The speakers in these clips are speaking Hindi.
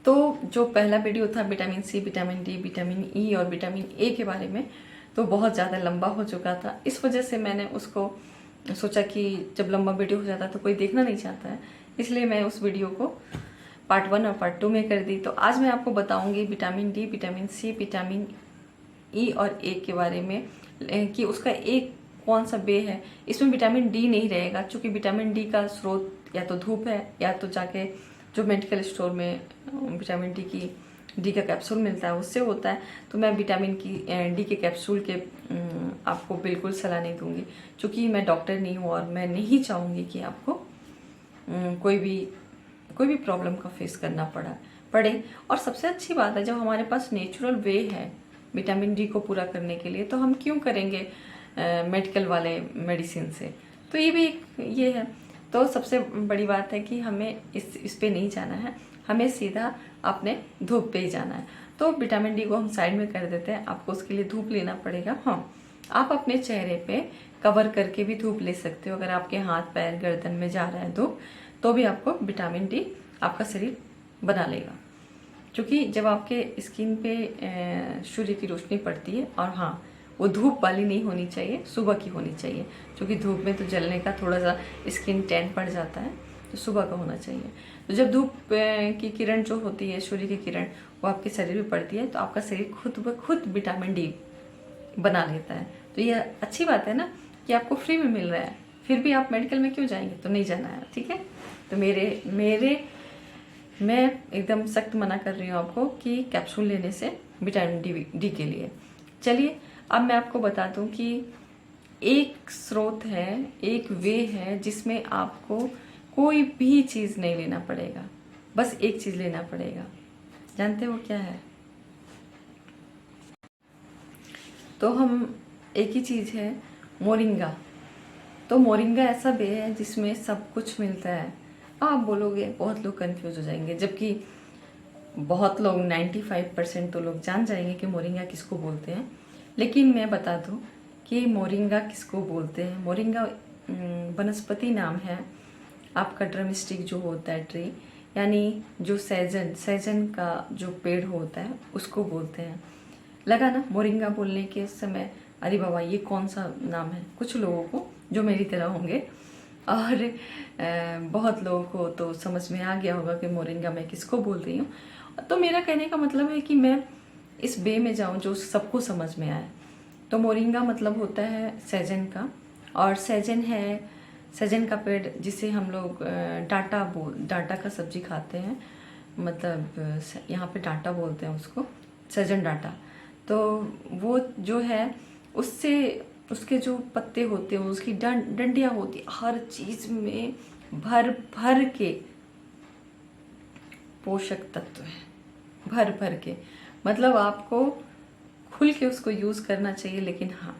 तो जो पहला वीडियो था vitamin C, vitamin D, vitamin E और विटामिन ए के बारे में, तो बहुत ज़्यादा लंबा हो चुका था। इस वजह से मैंने उसको सोचा कि जब लंबा वीडियो हो जाता है तो कोई देखना नहीं चाहता है, इसलिए मैं उस वीडियो को पार्ट 1 और पार्ट 2 में कर दी। तो आज मैं आपको बताऊंगी vitamin D, vitamin C, vitamin E और ए के बारे में, कि उसका एक कौन सा वे है। इसमें विटामिन डी नहीं रहेगा, क्योंकि विटामिन डी का स्रोत या तो धूप है या तो जाके जो मेडिकल स्टोर में विटामिन डी का कैप्सूल मिलता है उससे होता है। तो मैं विटामिन डी के कैप्सूल के आपको बिल्कुल सलाह नहीं दूंगी, क्योंकि मैं डॉक्टर नहीं हूँ और मैं नहीं चाहूँगी कि आपको कोई भी प्रॉब्लम का फेस करना पड़े। और सबसे अच्छी बात है, जब हमारे पास नेचुरल वे है विटामिन डी को पूरा करने के लिए, तो हम क्यों करेंगे मेडिकल वाले मेडिसिन से। तो ये भी ये है। तो सबसे बड़ी बात है कि हमें इस पे नहीं जाना है, हमें सीधा अपने धूप पे ही जाना है। तो विटामिन डी को हम साइड में कर देते हैं, आपको उसके लिए धूप लेना पड़ेगा। हाँ, आप अपने चेहरे पे कवर करके भी धूप ले सकते हो। अगर आपके हाथ पैर गर्दन में जा रहा है धूप, तो भी आपको विटामिन डी आपका शरीर बना लेगा, क्योंकि जब आपके स्किन पे सूर्य की रोशनी पड़ती है, और हाँ वो धूप वाली नहीं होनी चाहिए, सुबह की होनी चाहिए, क्योंकि धूप में तो जलने का थोड़ा सा स्किन टैन पड़ जाता है, तो सुबह का होना चाहिए। तो जब धूप की किरण जो होती है, सूर्य की किरण, वो आपके शरीर में पड़ती है, तो आपका शरीर खुद ब खुद विटामिन डी बना लेता है। तो ये अच्छी बात है ना कि आपको फ्री में मिल रहा है, फिर भी आप मेडिकल में क्यों जाएंगे। तो नहीं जाना है, ठीक है। तो मैं एकदम सख्त मना कर रही हूँ आपको कि कैप्सूल लेने से विटामिन डी के लिए। चलिए अब मैं आपको बता दूं कि एक स्रोत है, एक वे है जिसमें आपको कोई भी चीज़ नहीं लेना पड़ेगा, बस एक चीज़ लेना पड़ेगा। जानते हो क्या है? तो हम एक ही चीज़ है, मोरिंगा। तो मोरिंगा ऐसा वे है जिसमें सब कुछ मिलता है। आप बोलोगे, बहुत लोग कंफ्यूज हो जाएंगे, जबकि बहुत लोग 95% तो लोग जान जाएंगे कि मोरिंगा किसको बोलते हैं। लेकिन मैं बता दूं कि मोरिंगा किसको बोलते हैं। मोरिंगा वनस्पति नाम है आपका। ड्रमस्टिक जो होता है ट्री, यानी जो सैजन का जो पेड़ होता है उसको बोलते हैं। लगा ना मोरिंगा बोलने के समय, अरे बाबा ये कौन सा नाम है। कुछ लोगों को जो मेरी तरह होंगे, और बहुत लोगों को तो समझ में आ गया होगा कि मोरिंगा मैं किसको बोल रही हूँ। तो मेरा कहने का मतलब है कि मैं इस वे में जाऊं जो सबको समझ में आए। तो मोरिंगा मतलब होता है सैजन का, और सैजन का पेड़ जिसे हम लोग डांटा का सब्जी खाते हैं, मतलब यहाँ पे डांटा बोलते हैं उसको, सैजन डांटा। तो वो जो है उसके जो पत्ते होते हैं, उसकी डंडियाँ होती है, हर चीज में भर के पोषक तत्व है, भर के। मतलब आपको खुल के उसको यूज करना चाहिए, लेकिन हाँ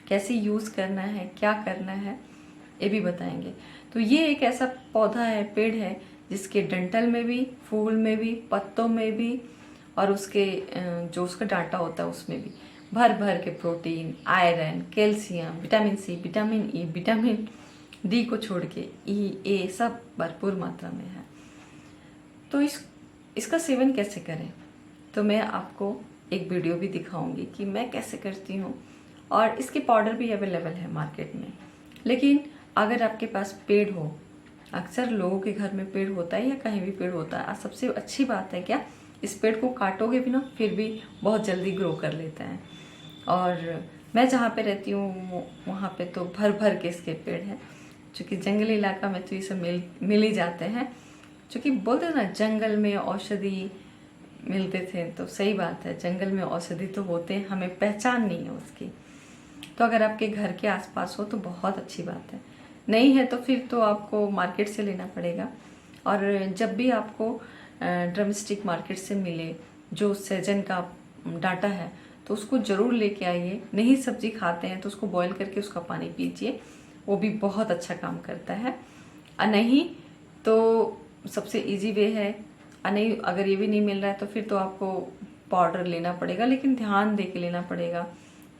कैसे यूज करना है, क्या करना है, ये भी बताएंगे। तो ये एक ऐसा पौधा है, पेड़ है, जिसके डंठल में भी, फूल में भी, पत्तों में भी, और उसके जो उसका डांटा होता है उसमें भी भर के protein, iron, calcium, vitamin C, vitamin E, vitamin D को छोड़ के ई, ए सब भरपूर मात्रा में है। तो इसका सेवन कैसे करें, तो मैं आपको एक वीडियो भी दिखाऊंगी कि मैं कैसे करती हूँ। और इसके पाउडर भी अवेलेबल है मार्केट में। लेकिन अगर आपके पास पेड़ हो, अक्सर लोगों के घर में पेड़ होता है या कहीं भी पेड़ होता है, सबसे अच्छी बात है क्या, इस पेड़ को काटोगे भी ना, फिर भी बहुत जल्दी ग्रो कर लेता है। और मैं जहाँ पे रहती हूँ वहाँ पे तो भर के इसके पेड़ हैं, क्योंकि जंगली इलाका में तो ये सब मिल ही जाते हैं। क्योंकि बोलते हैं ना, जंगल में औषधि मिलते थे, तो सही बात है, जंगल में औषधि तो होते हैं, हमें पहचान नहीं है उसकी। तो अगर आपके घर के आसपास हो तो बहुत अच्छी बात है, नहीं है तो फिर तो आपको मार्केट से लेना पड़ेगा। और जब भी आपको ड्रमस्टिक मार्केट से मिले जो सैजन का डाटा है, तो उसको ज़रूर लेके आइए। नहीं सब्जी खाते हैं तो उसको बॉईल करके उसका पानी पीजिए, वो भी बहुत अच्छा काम करता है। और नहीं तो सबसे इजी वे है, नहीं अगर ये भी नहीं मिल रहा है तो फिर तो आपको पाउडर लेना पड़ेगा, लेकिन ध्यान दे के लेना पड़ेगा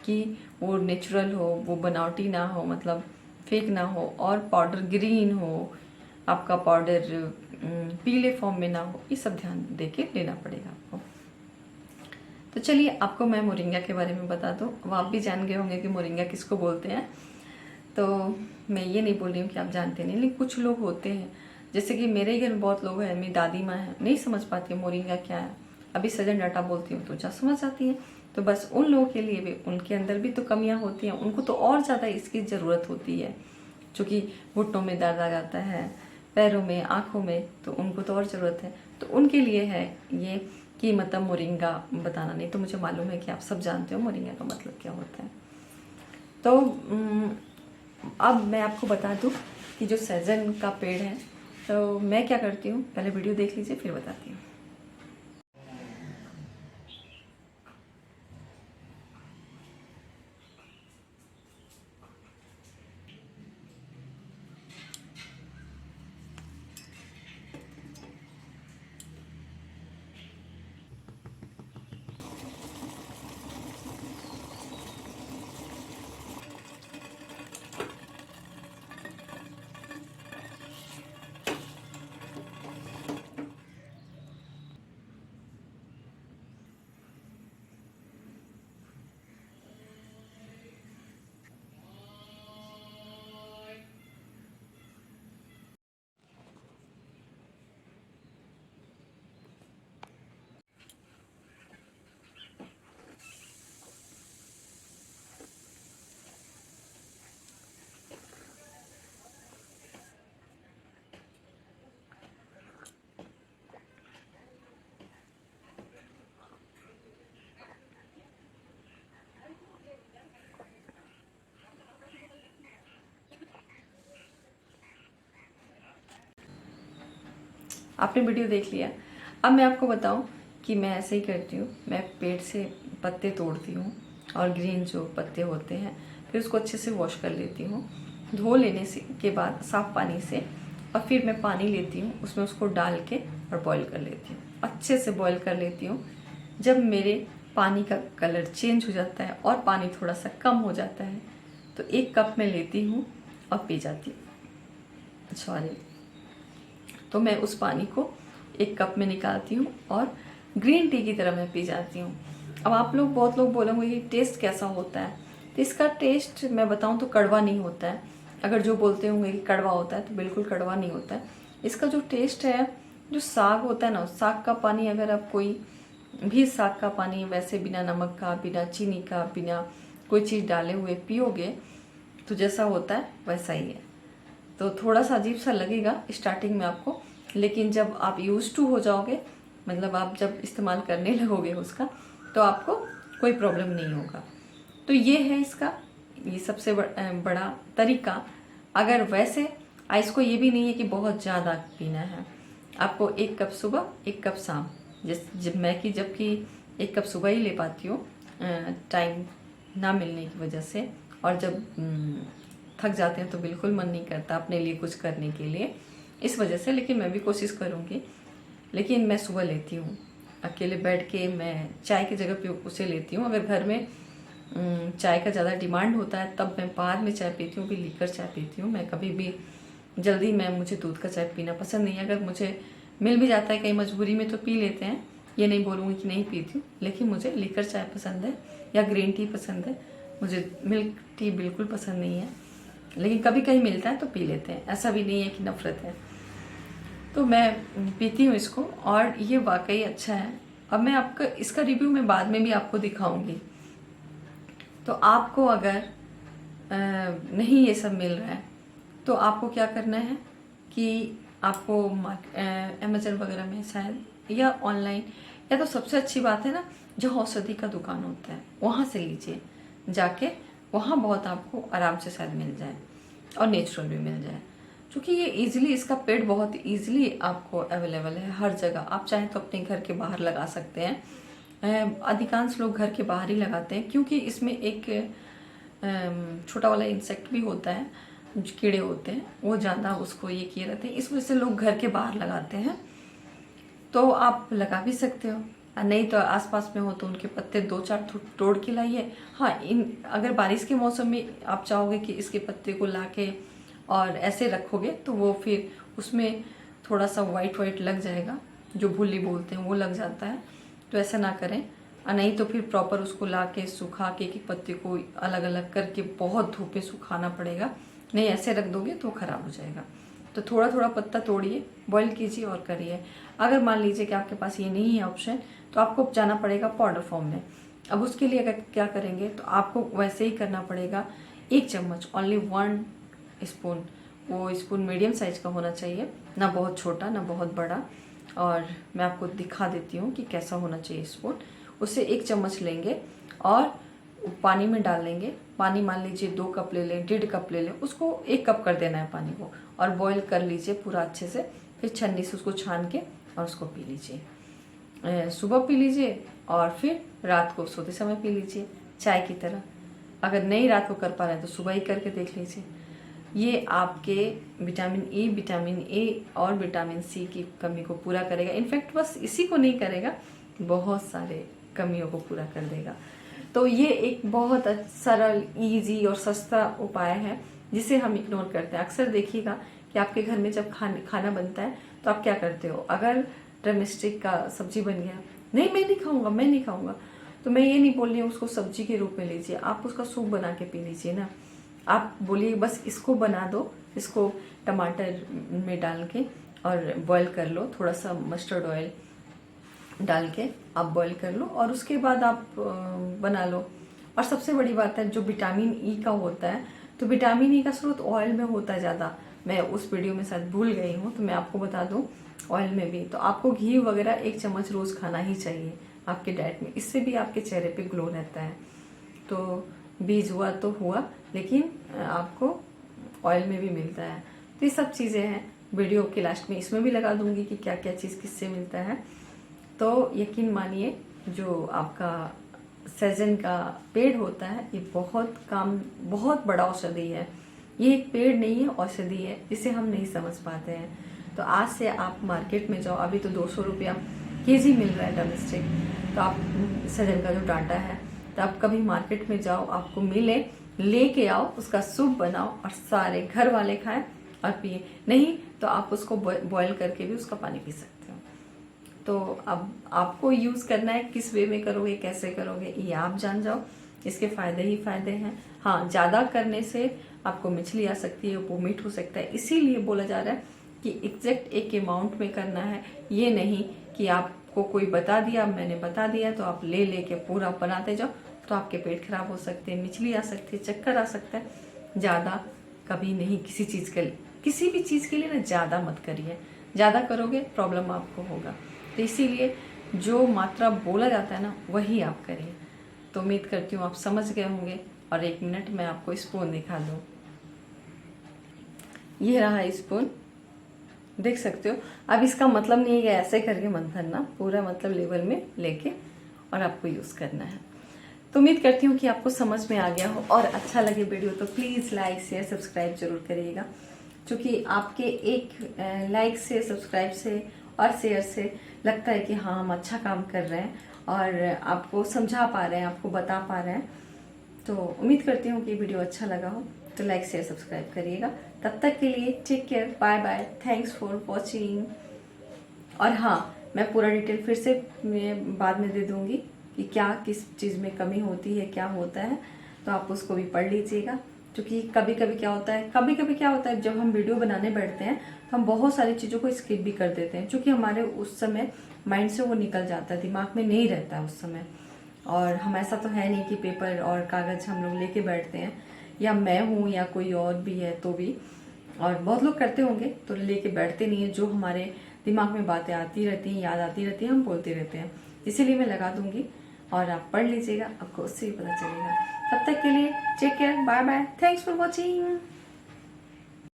कि वो नेचुरल हो, वो बनावटी ना हो, मतलब फेक ना हो, और पाउडर ग्रीन हो, आपका पाउडर पीले फॉर्म में ना हो, ये सब ध्यान दे के लेना पड़ेगा आपको। तो चलिए आपको मैं मोरिंगा के बारे में बता दूँ। अब आप भी जान गए होंगे कि मोरिंगा किसको बोलते हैं, तो मैं ये नहीं बोल रही हूँ कि आप जानते नहीं, लेकिन कुछ लोग होते हैं, जैसे कि मेरे घर में बहुत लोग हैं, मेरी दादी माँ है, नहीं समझ पाती है मोरिंगा क्या है। अभी सजन डाटा बोलती हूँ तो जा समझ आती है। तो बस उन लोगों के लिए भी, उनके अंदर भी तो कमियाँ होती हैं, उनको तो और ज़्यादा इसकी ज़रूरत होती है, क्योंकि घुटनों में दर्द आ जाता है, पैरों में, आँखों में, तो उनको तो और ज़रूरत है। तो उनके लिए है ये कि मतलब मोरिंगा बताना। नहीं तो मुझे मालूम है कि आप सब जानते हो मोरिंगा का मतलब क्या होता है। तो अब मैं आपको बता दूं कि जो सहजन का पेड़ है, तो मैं क्या करती हूँ, पहले वीडियो देख लीजिए फिर बताती हूँ। आपने वीडियो देख लिया, अब मैं आपको बताऊं कि मैं ऐसे ही करती हूँ। मैं पेड़ से पत्ते तोड़ती हूँ और ग्रीन जो पत्ते होते हैं फिर उसको अच्छे से वॉश कर लेती हूँ, धो लेने से के बाद साफ पानी से, और फिर मैं पानी लेती हूँ, उसमें उसको डाल के और बॉईल कर लेती हूँ, अच्छे से बॉईल कर लेती हूँ। जब मेरे पानी का कलर चेंज हो जाता है और पानी थोड़ा सा कम हो जाता है तो 1 कप में लेती हूँ और पी जाती हूँ। सॉरी, तो मैं उस पानी को 1 कप में निकालती हूँ और ग्रीन टी की तरह मैं पी जाती हूँ। अब आप लोग, बहुत लोग बोलेंगे कि टेस्ट कैसा होता है, तो इसका टेस्ट मैं बताऊँ तो कड़वा नहीं होता है। अगर जो बोलते होंगे कि कड़वा होता है, तो बिल्कुल कड़वा नहीं होता है। इसका जो टेस्ट है, जो साग होता है ना, साग का पानी, अगर आप कोई भी साग का पानी वैसे बिना नमक का, बिना चीनी का, बिना कोई चीज़ डाले हुए पियोगे तो जैसा होता है वैसा ही है। तो थोड़ा सा अजीब सा लगेगा स्टार्टिंग में आपको, लेकिन जब आप यूज टू हो जाओगे, मतलब आप जब इस्तेमाल करने लगोगे उसका, तो आपको कोई प्रॉब्लम नहीं होगा। तो ये है इसका, ये सबसे बड़ा तरीका। अगर वैसे आइस को ये भी नहीं है कि बहुत ज़्यादा पीना है, आपको 1 कप सुबह 1 कप शाम, जबकि 1 कप सुबह ही ले पाती हूँ टाइम ना मिलने की वजह से, और जब थक जाते हैं तो बिल्कुल मन नहीं करता अपने लिए कुछ करने के लिए, इस वजह से। लेकिन मैं भी कोशिश करूँगी, लेकिन मैं सुबह लेती हूँ अकेले बैठ के। मैं चाय की जगह पे उसे लेती हूँ। अगर घर में चाय का ज़्यादा डिमांड होता है तब मैं बाद में चाय पीती हूँ, भी लीकर चाय पीती हूँ। मैं कभी भी जल्दी मुझे दूध का चाय पीना पसंद नहीं है। अगर मुझे मिल भी जाता है कहीं मजबूरी में तो पी लेते हैं, ये नहीं बोलूँगी कि नहीं पीती हूँ, लेकिन मुझे लीकर चाय पसंद है या ग्रीन टी पसंद है। मुझे मिल्क टी बिल्कुल पसंद नहीं है, लेकिन कभी कहीं मिलता है तो पी लेते हैं, ऐसा भी नहीं है कि नफरत है। तो मैं पीती हूँ इसको और ये वाकई अच्छा है। अब मैं आपका इसका रिव्यू मैं बाद में भी आपको दिखाऊंगी। तो आपको अगर नहीं ये सब मिल रहा है तो आपको क्या करना है कि आपको अमेजन वगैरह में शायद, या ऑनलाइन, या तो सबसे अच्छी बात है ना, जहाँ औषधि का दुकान होता है वहाँ से लीजिए जाके, वहाँ बहुत आपको आराम से शायद मिल जाए और नेचुरल भी मिल जाए, क्योंकि ये इजीली, इसका पेड़ बहुत इजीली आपको अवेलेबल है हर जगह। आप चाहें तो अपने घर के बाहर लगा सकते हैं। अधिकांश लोग घर के बाहर ही लगाते हैं, क्योंकि इसमें एक छोटा वाला इंसेक्ट भी होता है, जो कीड़े होते हैं, वो ज़्यादा उसको ये किए रहते हैं, इस वजह से लोग घर के बाहर लगाते हैं। तो आप लगा भी सकते हो, नहीं तो आसपास में हो तो उनके पत्ते 2-4 तोड़ के लाइए। हाँ, अगर बारिश के मौसम में आप चाहोगे कि इसके पत्ते को लाके और ऐसे रखोगे तो वो फिर उसमें थोड़ा सा वाइट वाइट लग जाएगा, जो भुल्ली बोलते हैं वो लग जाता है, तो ऐसा ना करें। और नहीं तो फिर प्रॉपर उसको ला के सुखा के एक एक पत्ते को अलग अलग करके बहुत धूप में सुखाना पड़ेगा, नहीं ऐसे रख दोगे तो ख़राब हो जाएगा। तो थोड़ा थोड़ा पत्ता तोड़िए, बॉईल कीजिए और करिए। अगर मान लीजिए कि आपके पास ये नहीं है ऑप्शन, तो आपको जाना पड़ेगा पाउडर फॉर्म में। अब उसके लिए अगर क्या करेंगे, तो आपको वैसे ही करना पड़ेगा। 1 चम्मच, ओनली 1 स्पून, वो स्पून मीडियम साइज का होना चाहिए, ना बहुत छोटा ना बहुत बड़ा। और मैं आपको दिखा देती हूँ कि कैसा होना चाहिए स्पून। उससे 1 चम्मच लेंगे और पानी में डाल लेंगे। पानी मान लीजिए 2 कप ले लें, 1.5 कप ले लें, उसको 1 कप कर देना है पानी को, और बॉईल कर लीजिए पूरा अच्छे से। फिर छन्नी से उसको छान के और उसको पी लीजिए। सुबह पी लीजिए और फिर रात को सोते समय पी लीजिए, चाय की तरह। अगर नहीं रात को कर पा रहे हैं तो सुबह ही करके देख लीजिए। ये आपके विटामिन ए और विटामिन सी की कमी को पूरा करेगा। इनफैक्ट बस इसी को नहीं करेगा, बहुत सारे कमियों को पूरा कर देगा। तो ये एक बहुत सरल, इजी और सस्ता उपाय है जिसे हम इग्नोर करते हैं। अक्सर देखिएगा कि आपके घर में जब खाना बनता है तो आप क्या करते हो, अगर ड्रमस्टिक का सब्जी बन गया, नहीं मैं नहीं खाऊंगा, तो मैं ये नहीं बोल रही हूँ उसको सब्जी के रूप में लीजिए, आप उसका सूप बना के पी लीजिए ना। आप बोलिए बस इसको बना दो, इसको टमाटर में डाल के और बॉईल कर लो, थोड़ा सा मस्टर्ड ऑयल डाल के आप बॉईल कर लो और उसके बाद आप बना लो। और सबसे बड़ी बात है, जो विटामिन ई का होता है, तो विटामिन ई का स्रोत ऑयल में होता है ज़्यादा। मैं उस वीडियो में शायद भूल गई हूँ, तो मैं आपको बता दूँ, ऑयल में भी तो आपको घी वगैरह 1 चम्मच रोज़ खाना ही चाहिए आपके डाइट में। इससे भी आपके चेहरे पे ग्लो रहता है। तो बीज हुआ तो हुआ, लेकिन आपको ऑयल में भी मिलता है। तो ये सब चीज़ें हैं, वीडियो के लास्ट में इसमें भी लगा दूंगी कि क्या क्या चीज़ किससे मिलता है। तो यकीन मानिए, जो आपका सहजन का पेड़ होता है, ये बहुत बड़ा औषधि है। ये एक पेड़ नहीं है, औषधि है, जिसे हम नहीं समझ पाते हैं। तो आज से आप मार्केट में जाओ, अभी तो 200 रुपया केजी मिल रहा है डोमेस्टिक। तो आप सहजन का जो डांटा है, तो आप कभी मार्केट में जाओ, आपको मिले, लेके आओ, उसका सूप बनाओ और सारे घर वाले खाएं और पिए। नहीं तो आप उसको बॉईल करके भी उसका पानी पी सकते हो। तो अब आपको यूज़ करना है, किस वे में करोगे, कैसे करोगे, ये आप जान जाओ। इसके फ़ायदे ही फ़ायदे हैं। हाँ, ज़्यादा करने से आपको मिचली आ सकती है, वोमिट हो सकता है। इसीलिए बोला जा रहा है कि एग्जैक्ट एक अमाउंट में करना है, ये नहीं कि आपको कोई बता दिया, मैंने बता दिया तो आप ले के पूरा बनाते जाओ, तो आपके पेट खराब हो सकते हैं, मिचली आ सकती है, चक्कर आ सकता है। ज़्यादा कभी नहीं, किसी भी चीज़ के लिए ना ज़्यादा मत करिए। ज़्यादा करोगे प्रॉब्लम आपको होगा। तो इसीलिए जो मात्रा बोला जाता है ना, वही आप करिए। तो उम्मीद करती हूँ आप समझ गए होंगे। और 1 मिनट में आपको स्पून दिखा दूँ। ये रहा स्पून, देख सकते हो। अब इसका मतलब नहीं है कि ऐसे करके मंथन ना, पूरा मतलब लेवल में लेके और आपको यूज़ करना है। तो उम्मीद करती हूँ कि आपको समझ में आ गया हो, और अच्छा लगे वीडियो तो प्लीज़ लाइक शेयर सब्सक्राइब जरूर करिएगा। क्योंकि आपके एक लाइक से, सब्सक्राइब से और शेयर से लगता है कि हाँ, हम अच्छा काम कर रहे हैं और आपको समझा पा रहे हैं, आपको बता पा रहे हैं। तो उम्मीद करती हूँ कि वीडियो अच्छा लगा हो, तो लाइक शेयर सब्सक्राइब करिएगा। तब तक के लिए take care, bye bye, thanks for watching. और हाँ, मैं पूरा डिटेल फिर से मैं बाद में दे दूँगी कि क्या किस चीज़ में कमी होती है, क्या होता है, तो आप उसको भी पढ़ लीजिएगा। क्योंकि कभी कभी क्या होता है, जब हम वीडियो बनाने बैठते हैं तो हम बहुत सारी चीज़ों को स्किप भी कर देते हैं, क्योंकि हमारे उस समय माइंड से वो निकल जाता है, दिमाग में नहीं रहता है उस समय। और हम ऐसा तो है नहीं कि पेपर और कागज़ हम लोग लेके बैठते हैं, या मैं हूँ या कोई और भी है तो भी, और बहुत लोग करते होंगे, तो लेके बैठते नहीं है। जो हमारे दिमाग में बातें आती रहती हैं, याद आती रहती हैं, हम बोलते रहते हैं। इसीलिए मैं लगा दूंगी और आप पढ़ लीजिएगा, आपको उससे भी पता चलेगा। तब तक के लिए take care, bye bye, thanks for watching.